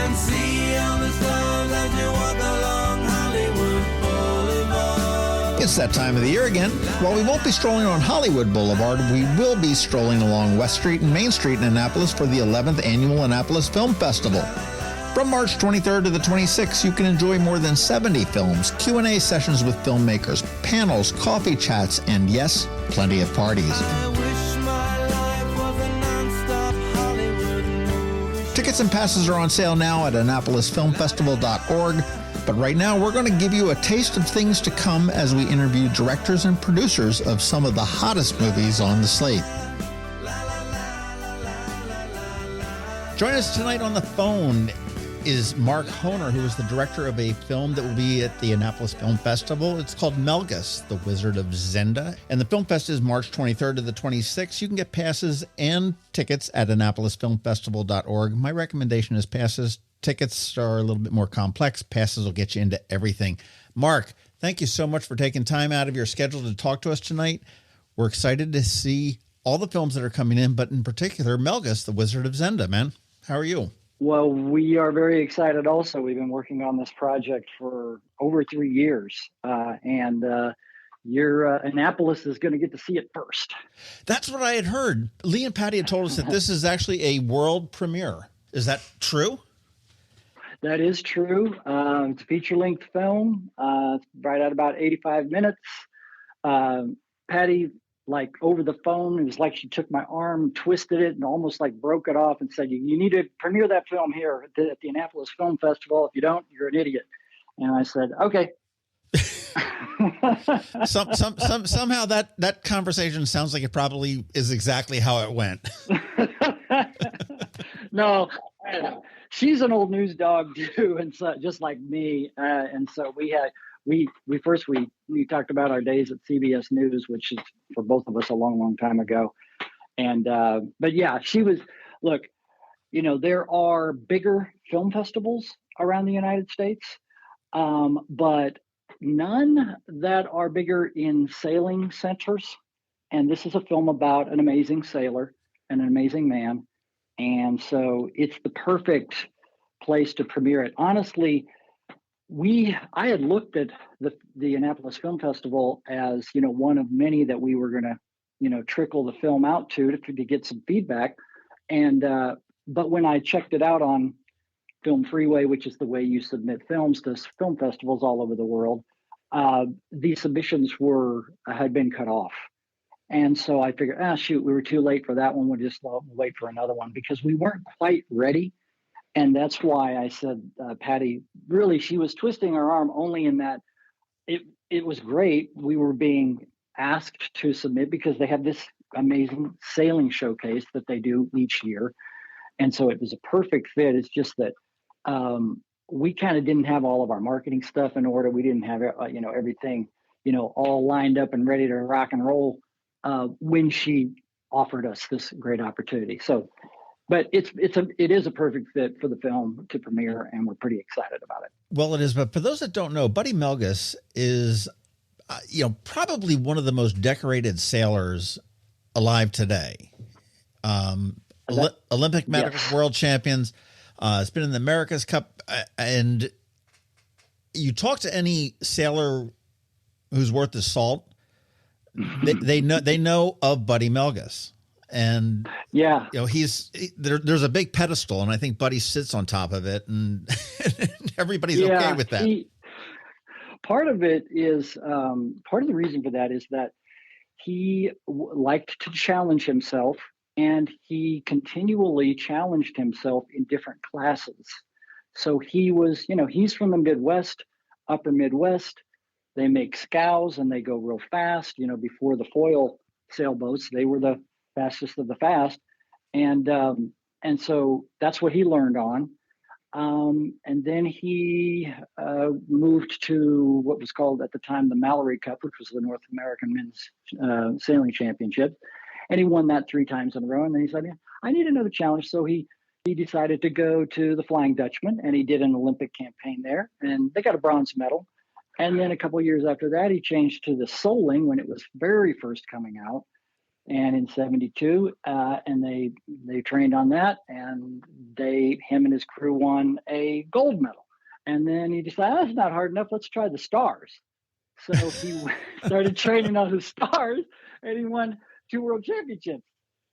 can see all the stars as you walk along Hollywood Boulevard. It's that time of the year again. While we won't be strolling on Hollywood Boulevard, we will be strolling along West Street and Main Street in Annapolis for the 11th Annual Annapolis Film Festival. From March 23rd to the 26th, you can enjoy more than 70 films, Q&A sessions with filmmakers, panels, coffee chats, and yes, plenty of parties. I wish my life was a non-stop Hollywood movie. Tickets and passes are on sale now at AnnapolisFilmFestival.org. But right now, we're going to give you a taste of things to come as we interview directors and producers of some of the hottest movies on the slate. Join us tonight on the phone is Mark Honer, who is the director of a film that will be at the Annapolis Film Festival. It's called Melges, The Wizard of Zenda. And the film fest is March 23rd to the 26th. You can get passes and tickets at AnnapolisFilmFestival.org. My recommendation is passes. Tickets are a little bit more complex. Passes will get you into everything. Mark, thank you so much for taking time out of your schedule to talk to us tonight. We're excited to see all the films that are coming in, but in particular, Melges, The Wizard of Zenda, man. How are you? Well, we are very excited also. We've been working on this project for over 3 years, and your Annapolis is going to get to see it first. That's what I had heard. Lee and Patty had told us that this is actually a world premiere. Is that true? That is true. It's a feature-length film, right at about 85 minutes. Patty, like over the phone, it was like she took my arm, twisted it, and almost like broke it off and said, you need to premiere that film here at the Annapolis Film Festival. If you don't, you're an idiot. And I said, okay. Somehow that conversation sounds like it probably is exactly how it went. No, she's an old news dog too, and so just like me. And so we talked about our days at CBS News, which is for both of us a long, long time ago. And but yeah, she was. Look, there are bigger film festivals around the United States, but none that are bigger in sailing centers. And this is a film about an amazing sailor and an amazing man. And so it's the perfect place to premiere it. Honestly, I had looked at the Annapolis Film Festival as, one of many that we were going to, trickle the film out to get some feedback. And, but when I checked it out on Film Freeway, which is the way you submit films to film festivals all over the world, the submissions had been cut off. And so I figured, shoot, we were too late for that one. We'll just wait for another one because we weren't quite ready. And that's why I said, Patty, really, she was twisting her arm only in that it was great. We were being asked to submit because they have this amazing sailing showcase that they do each year. And so it was a perfect fit. It's just that we kind of didn't have all of our marketing stuff in order. We didn't have, everything, all lined up and ready to rock and roll when she offered us this great opportunity. So, but it is a perfect fit for the film to premiere, and we're pretty excited about it. Well, it is. But for those that don't know, Buddy Melges is, probably one of the most decorated sailors alive today. Olympic medals, yes. World champions. It's been in the America's Cup, and you talk to any sailor who's worth his salt, they know of Buddy Melges. And yeah, there's a big pedestal, and I think Buddy sits on top of it, and everybody's okay with that. Part of it is part of the reason for that is that he liked to challenge himself, and he continually challenged himself in different classes. So he was, he's from the Midwest, upper Midwest. They make scows and they go real fast. Before the foil sailboats, they were the fastest of the fast. And so that's what he learned on. And then he moved to what was called at the time the Mallory Cup, which was the North American Men's Sailing Championship. And he won that 3 times in a row. And then he said, I need another challenge. So he decided to go to the Flying Dutchman, and he did an Olympic campaign there, and they got a bronze medal. And then a couple of years after that, he changed to the Soling when it was very first coming out. and in 72, and they trained on that, and him and his crew won a gold medal. And then he decided, that's not hard enough, let's try the stars. So he started training on the stars, and he won 2 world championships.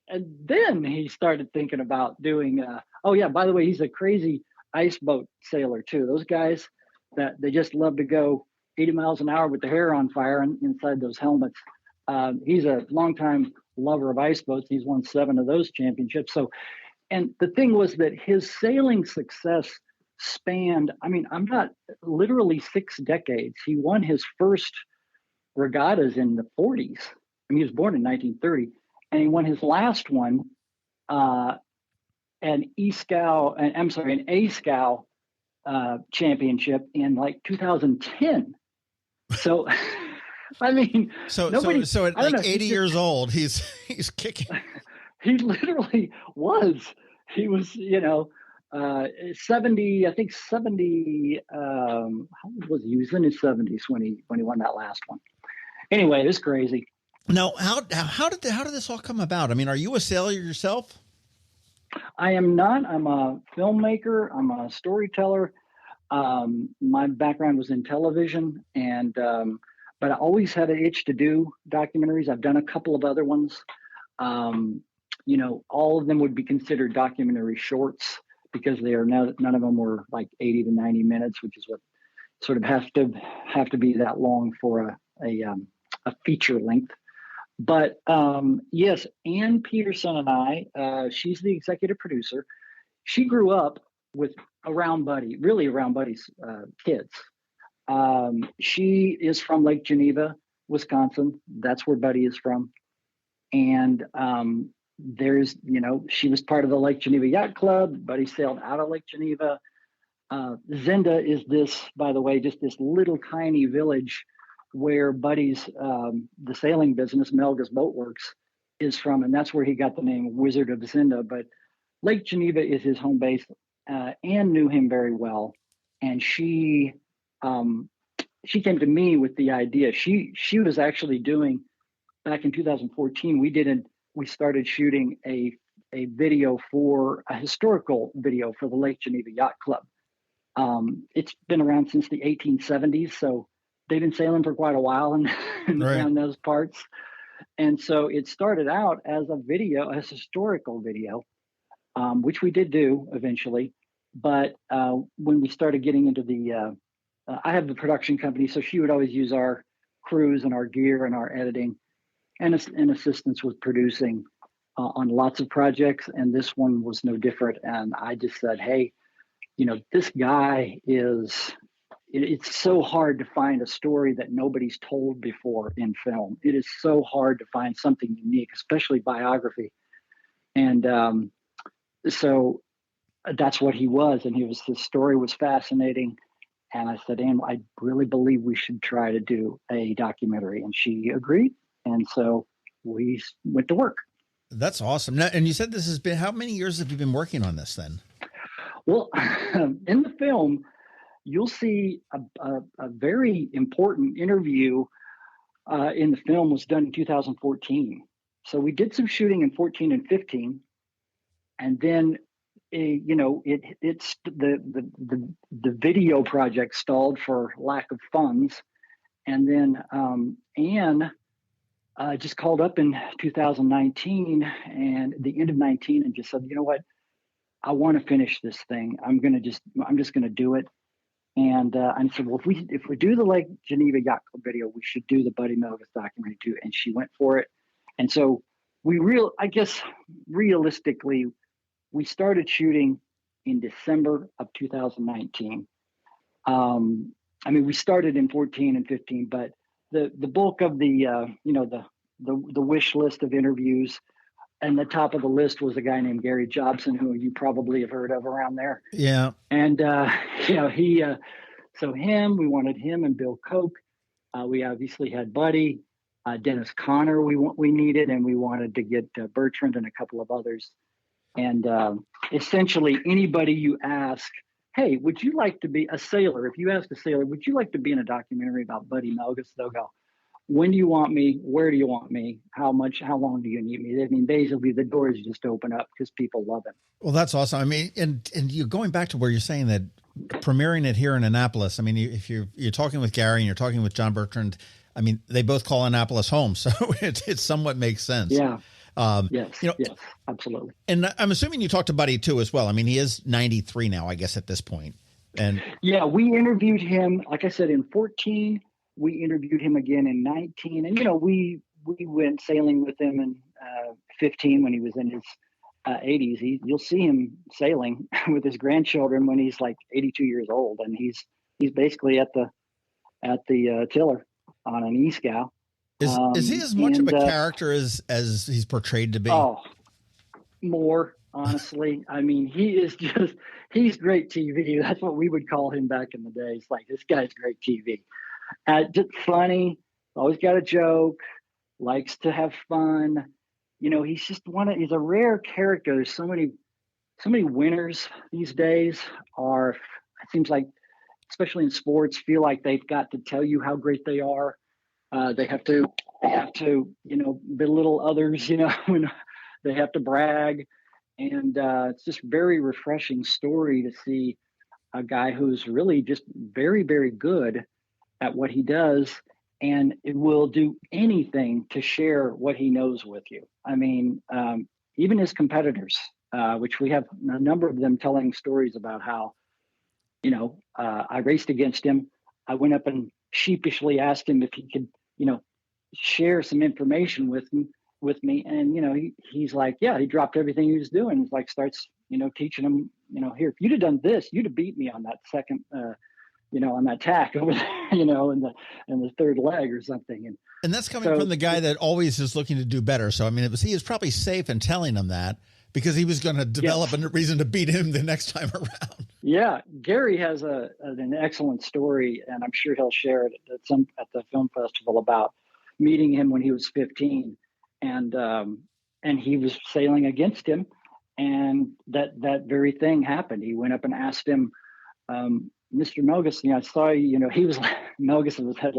And then he started thinking about doing, oh yeah, by the way, he's a crazy ice boat sailor too. Those guys that they just love to go 80 miles an hour with their hair on fire inside those helmets. He's a longtime lover of ice boats. He's won 7 of those championships. So, and the thing was that his sailing success spanned, I mean, I'm not literally 6 decades. He won his first regattas in the 40s. I mean, he was born in 1930, and he won his last one, an A-Scow championship in like 2010. So, I mean, so at like 80 years old, he's kicking. He literally was. He was, 70. I think 70. How old was he? He was in his 70s when he won that last one. Anyway, it's crazy. Now, how did this all come about? I mean, are you a sailor yourself? I am not. I'm a filmmaker. I'm a storyteller. My background was in television, and but I always had an itch to do documentaries. I've done a couple of other ones. All of them would be considered documentary shorts because they are none of them were like 80 to 90 minutes, which is what sort of have to be that long for a feature length. But yes, Ann Peterson and I, she's the executive producer. She grew up around Buddy's kids. She is from Lake Geneva, Wisconsin. That's where Buddy is from. And she was part of the Lake Geneva Yacht Club. Buddy sailed out of Lake Geneva. Zenda is this, by the way, just this little tiny village where Buddy's, the sailing business, Melges Boatworks, is from. And that's where he got the name Wizard of Zenda. But Lake Geneva is his home base. Anne knew him very well. And she came to me with the idea. She was actually doing, back in 2014, we started shooting a historical video for the Lake Geneva Yacht Club. It's been around since the 1870s, so they've been sailing for quite a while around those parts. And so it started out as a historical video, which we did do eventually. But when we started getting into I have the production company, so she would always use our crews and our gear and our editing and assistance with producing on lots of projects. And this one was no different. And I just said, hey, this guy it's so hard to find a story that nobody's told before in film. It is so hard to find something unique, especially biography. And so that's what he was. And his story was fascinating. And I said, Anne, I really believe we should try to do a documentary. And she agreed. And so we went to work. That's awesome. Now, and you said this has been, how many years have you been working on this then? Well, in the film, you'll see a very important interview in the film was done in 2014. So we did some shooting in 14 and 15. And then, it's the video project stalled for lack of funds. And then Anne just called up in 2019 and the end of 19 and just said, you know what, I want to finish this thing. I'm just going to do it. And I said, well, if we do the Lake Geneva Yacht Club video, we should do the Buddy Melges documentary too. And she went for it. And so realistically, we started shooting in December of 2019. We started in 14 and 15, but the bulk of the wish list of interviews, and the top of the list was a guy named Gary Jobson, who you probably have heard of around there. Yeah. And we wanted him and Bill Koch. We obviously had Buddy, Dennis Conner. We needed, and we wanted to get Bertrand and a couple of others. And essentially, anybody you ask, hey, would you like to be a sailor? If you ask a sailor, would you like to be in a documentary about Buddy Melges? They'll go, when do you want me? Where do you want me? How long do you need me? I mean, basically the doors just open up because people love him. Well, that's awesome. I mean, and you going back to where you're saying that premiering it here in Annapolis. I mean, if you're talking with Gary and you're talking with John Bertrand, I mean, they both call Annapolis home, so it somewhat makes sense. Yeah. Yes, absolutely. And I'm assuming you talked to Buddy too as well. I mean, he is 93 now, I guess, at this point. And yeah, we interviewed him, like I said, in 14. We interviewed him again in 19, and we went sailing with him in 15 when he was in his 80s. You'll see him sailing with his grandchildren when he's like 82 years old, and he's basically at the tiller on an e-scow. Is he as much of a character as he's portrayed to be? Oh, more, honestly. I mean, he's great TV. That's what we would call him back in the day. It's like, this guy's great TV. Just funny, always got a joke, likes to have fun. He's just he's a rare character. There's so many winners these days it seems like, especially in sports, feel like they've got to tell you how great they are. They have to, belittle others, when they have to brag. And it's just very refreshing story to see a guy who's really just very, very good at what he does, and it will do anything to share what he knows with you. I mean, even his competitors, which we have a number of them telling stories about how, I raced against him. I went up and sheepishly asked him if he could, share some information with me. And, he's like, yeah, he dropped everything he was doing. He's like, starts, teaching him, here, if you'd have done this, you'd have beat me on that second, on that tack over there, in the third leg or something. And that's coming from the guy that always is looking to do better. So, I mean, he was probably safe in telling him that, because he was going to develop a reason to beat him the next time around. Yeah. Gary has an excellent story, and I'm sure he'll share it at the film festival, about meeting him when he was 15, and he was sailing against him, and that very thing happened. He went up and asked him, Mr. Melges, I saw you, he was Melges had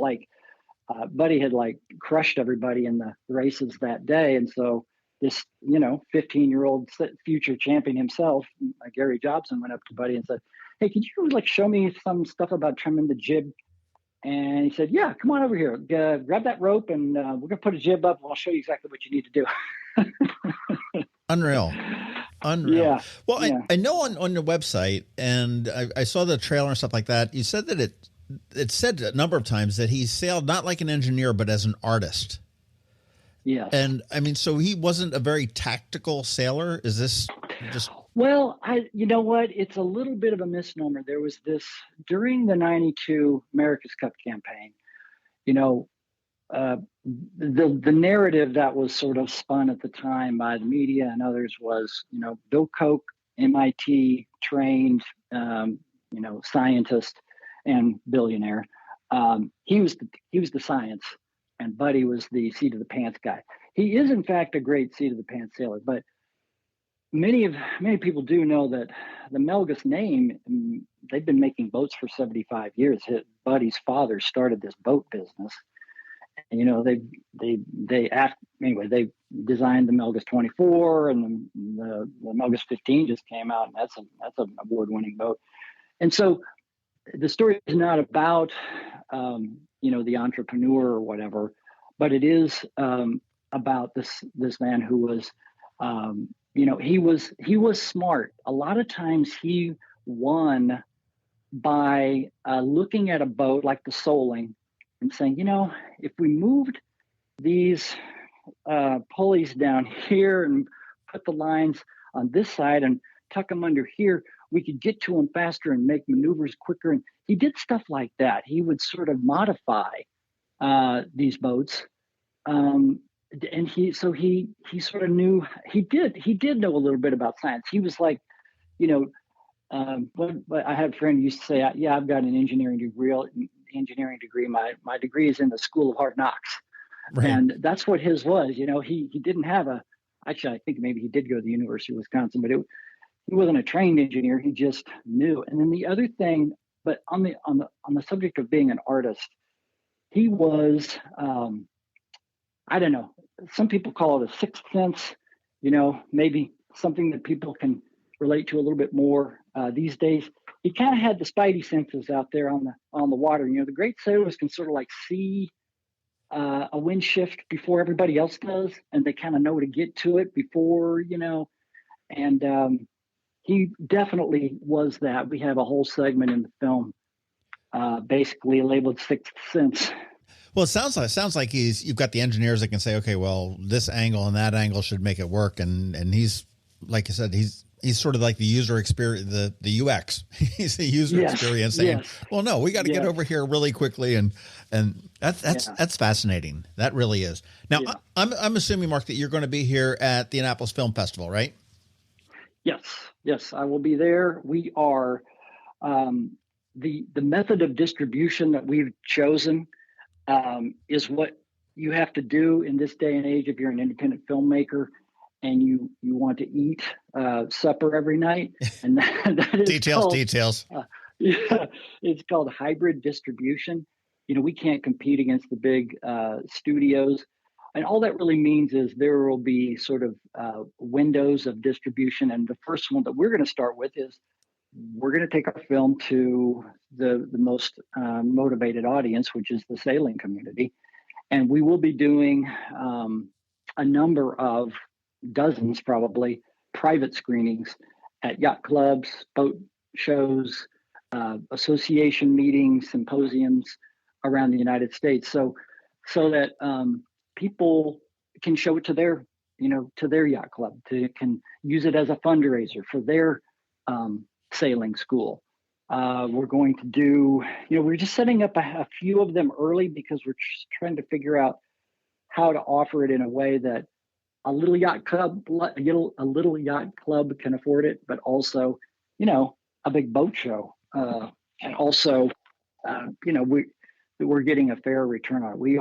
Buddy had crushed everybody in the races that day. And so this, 15-year-old future champion himself, Gary Jobson, went up to Buddy and said, hey, could you show me some stuff about trimming the jib? And he said, yeah, come on over here, grab that rope, and we're going to put a jib up. I'll show you exactly what you need to do. Unreal. Yeah. Well, yeah. I know on your website, and I saw the trailer and stuff like that, you said that it said a number of times that he sailed not like an engineer, but as an artist. Yes. And I mean, so he wasn't a very tactical sailor. Is this just... Well, you know what? It's a little bit of a misnomer. There was this, during the 92 America's Cup campaign, the narrative that was sort of spun at the time by the media and others was, Bill Koch, MIT trained, scientist and billionaire. He was the science, and Buddy was the seat of the pants guy. He is, in fact, a great seat of the pants sailor, but many people do know that the Melges name, they've been making boats for 75 years. Buddy's father started this boat business. And, they designed the Melges 24, and the Melges 15 just came out, and that's an award-winning boat. And so the story is not about, the entrepreneur or whatever, but it is about this man who was, he was smart. A lot of times he won by looking at a boat like the Soling and saying, if we moved these pulleys down here and put the lines on this side and tuck them under here, we could get to them faster and make maneuvers quicker. And he did stuff like that. He would sort of modify these boats. And he sort of knew, he did know a little bit about science. He was like, but I had a friend who used to say, yeah, I've got an engineering degree. My degree is in the School of Hard Knocks. Right. And that's what his was. He didn't have actually, I think maybe he did go to the University of Wisconsin, but he wasn't a trained engineer. He just knew. And then the other thing, but on the subject of being an artist, he was, I don't know, some people call it a sixth sense, maybe something that people can relate to a little bit more these days. He kind of had the spidey senses out there on the water. The great sailors can sort of like see a wind shift before everybody else does, and they kind of know to get to it before, and he definitely was that. We have a whole segment in the film basically labeled Sixth Sense. Well, it sounds like you've got the engineers that can say, okay, well, this angle and that angle should make it work, and he's, like I said, he's sort of like the user experience, the UX. He's the user experience saying, well, no, we got to get over here really quickly, and that's fascinating. That really is. Now, I'm assuming, Mark, that you're going to be here at the Annapolis Film Festival, right? Yes, I will be there. We are the method of distribution that we've chosen is what you have to do in this day and age if you're an independent filmmaker and you want to eat supper every night. And that is details. It's called hybrid distribution. We can't compete against the big studios. And all that really means is there will be sort of windows of distribution. And the first one that we're going to start with is we're going to take our film to the most motivated audience, which is the sailing community. And we will be doing a number of dozens, probably, private screenings at yacht clubs, boat shows, association meetings, symposiums around the United States. So that people can show it to their yacht club, can use it as a fundraiser for their sailing school. We're going to do, we're just setting up a few of them early because we're just trying to figure out how to offer it in a way that a little yacht club can afford it, but also, a big boat show, and also, we're getting a fair return on it. We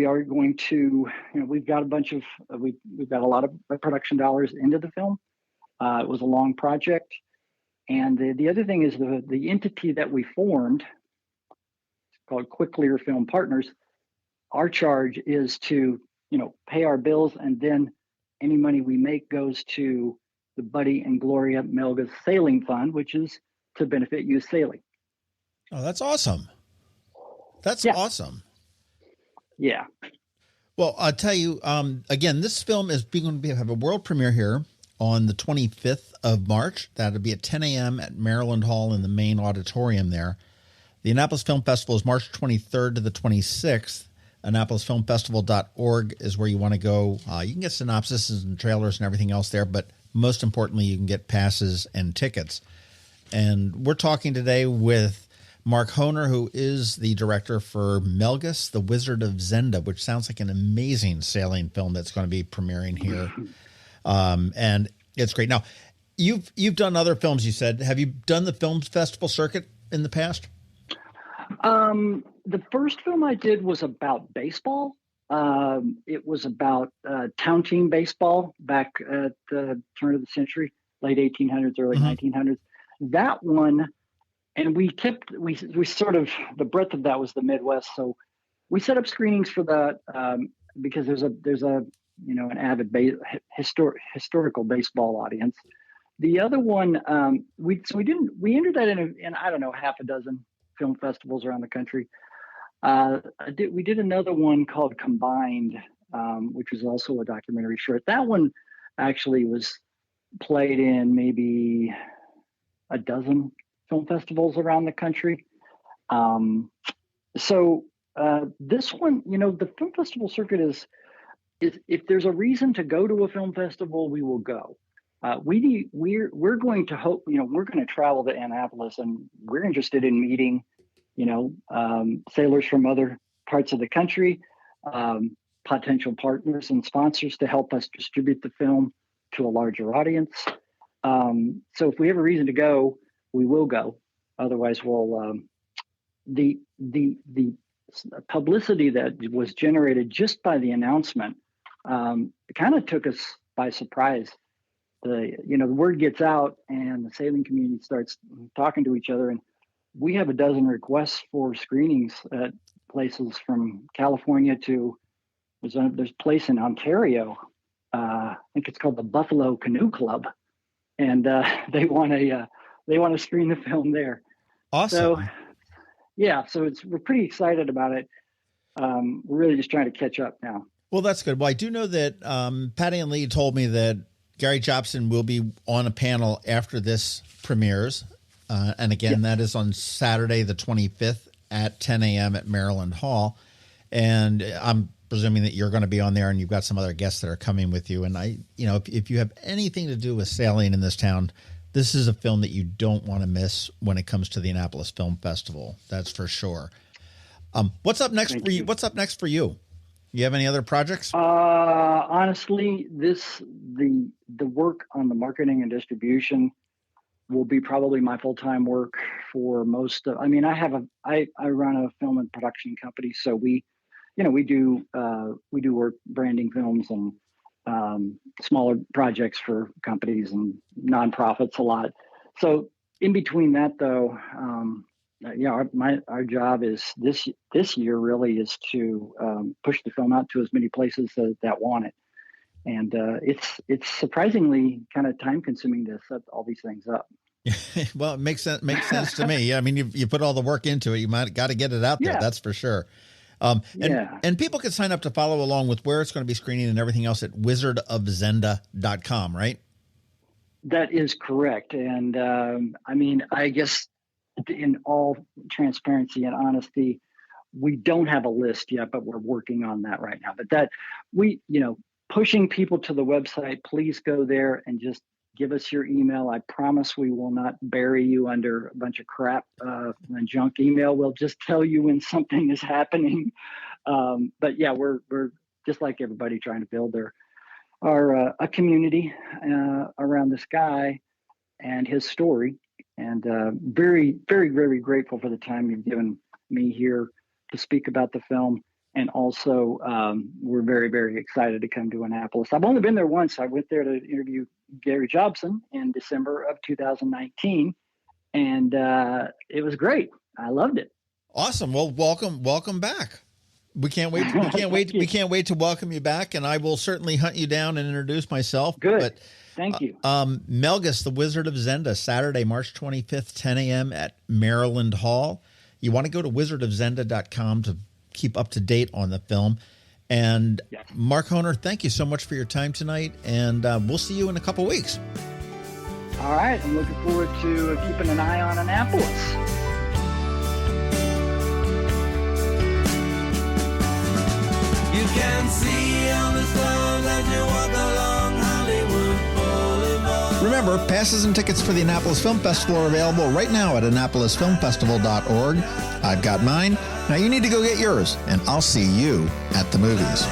are going to, we've got we've got a lot of production dollars into the film. It was a long project. And the other thing is the entity that we formed, it's called Quick Clear Film Partners. Our charge is to, pay our bills, and then any money we make goes to the Buddy and Gloria Melges Sailing Fund, which is to benefit youth sailing. Oh, that's awesome. That's awesome. Yeah. Well, I'll tell you, again, this film is going to have a world premiere here on the 25th of March. That'll be at 10 a.m. at Maryland Hall in the main auditorium there. The Annapolis Film Festival is March 23rd to the 26th. AnnapolisFilmFestival.org is where you want to go. You can get synopsises and trailers and everything else there, but most importantly, you can get passes and tickets. And we're talking today with Mark Honer, who is the director for Melges, the Wizard of Zenda, which sounds like an amazing sailing film that's going to be premiering here. And it's great. Now, you've done other films, you said. Have you done the film festival circuit in the past? The first film I did was about baseball. It was about town team baseball back at the turn of the century, late 1800s, early 1900s. That one, and we sort of, the breadth of that was the Midwest. So we set up screenings for that because there's an avid historical baseball audience. The other one, we entered that in I don't know, half a dozen film festivals around the country. We did another one called Combined, which was also a documentary short. That one actually was played in maybe a dozen film festivals around the country. So this one, the film festival circuit is if there's a reason to go to a film festival, we will go. We're going to hope, we're going to travel to Annapolis, and we're interested in meeting, sailors from other parts of the country, potential partners and sponsors to help us distribute the film to a larger audience. So if we have a reason to go, we will go. Otherwise, we'll the publicity that was generated just by the announcement kind of took us by surprise. The word gets out, and the sailing community starts talking to each other, and we have a dozen requests for screenings at places from California to there's a place in Ontario. I think it's called the Buffalo Canoe Club, and they want to screen the film there. Awesome. So yeah, so we're pretty excited about it. We're really just trying to catch up now. Well, that's good. Well, I do know that Patty and Lee told me that Gary Jobson will be on a panel after this premieres. And again, that is on Saturday, the 25th at 10 a.m. at Maryland Hall. And I'm presuming that you're going to be on there and you've got some other guests that are coming with you. And if you have anything to do with sailing in this town, this is a film that you don't want to miss when it comes to the Annapolis Film Festival. That's for sure. What's up next for you? What's up next for you? You have any other projects? Honestly, the work on the marketing and distribution will be probably my full-time work for most of. I mean, I run a film and production company, so we do work branding films and smaller projects for companies and nonprofits a lot. So in between that, though, our job is this year really is to push the film out to as many places that want it, and it's surprisingly kind of time consuming to set all these things up. Well, it makes sense to me. I mean, you put all the work into it. You might got to get it out there. Yeah. That's for sure. And people can sign up to follow along with where it's going to be screening and everything else at wizardofzenda.com, right? That is correct. And I mean, I guess in all transparency and honesty, we don't have a list yet, but we're working on that right now. But that pushing people to the website, please go there and just give us your email. I promise we will not bury you under a bunch of crap and junk email. We'll just tell you when something is happening. But yeah, we're just like everybody trying to build a community around this guy and his story. And very, very, very grateful for the time you've given me here to speak about the film. And also, we're very, very excited to come to Annapolis. I've only been there once. I went there to interview Gary Jobson in December of 2019, and it was great. I loved it. Awesome. Well, welcome back. We can't wait. We can't wait to welcome you back, and I will certainly hunt you down and introduce myself. Good. But, thank you. Melges, the Wizard of Zenda, Saturday, March 25th, 10 a.m. at Maryland Hall. You want to go to wizardofzenda.com to keep up to date on the film. And yes. Mark Honer, thank you so much for your time tonight, and we'll see you in a couple weeks. All right. I'm looking forward to keeping an eye on Annapolis. You can see on the stars as you walk along Hollywood Boulevard. Remember, passes and tickets for the Annapolis Film Festival are available right now at annapolisfilmfestival.org. I've got mine. Now you need to go get yours, and I'll see you at the movies.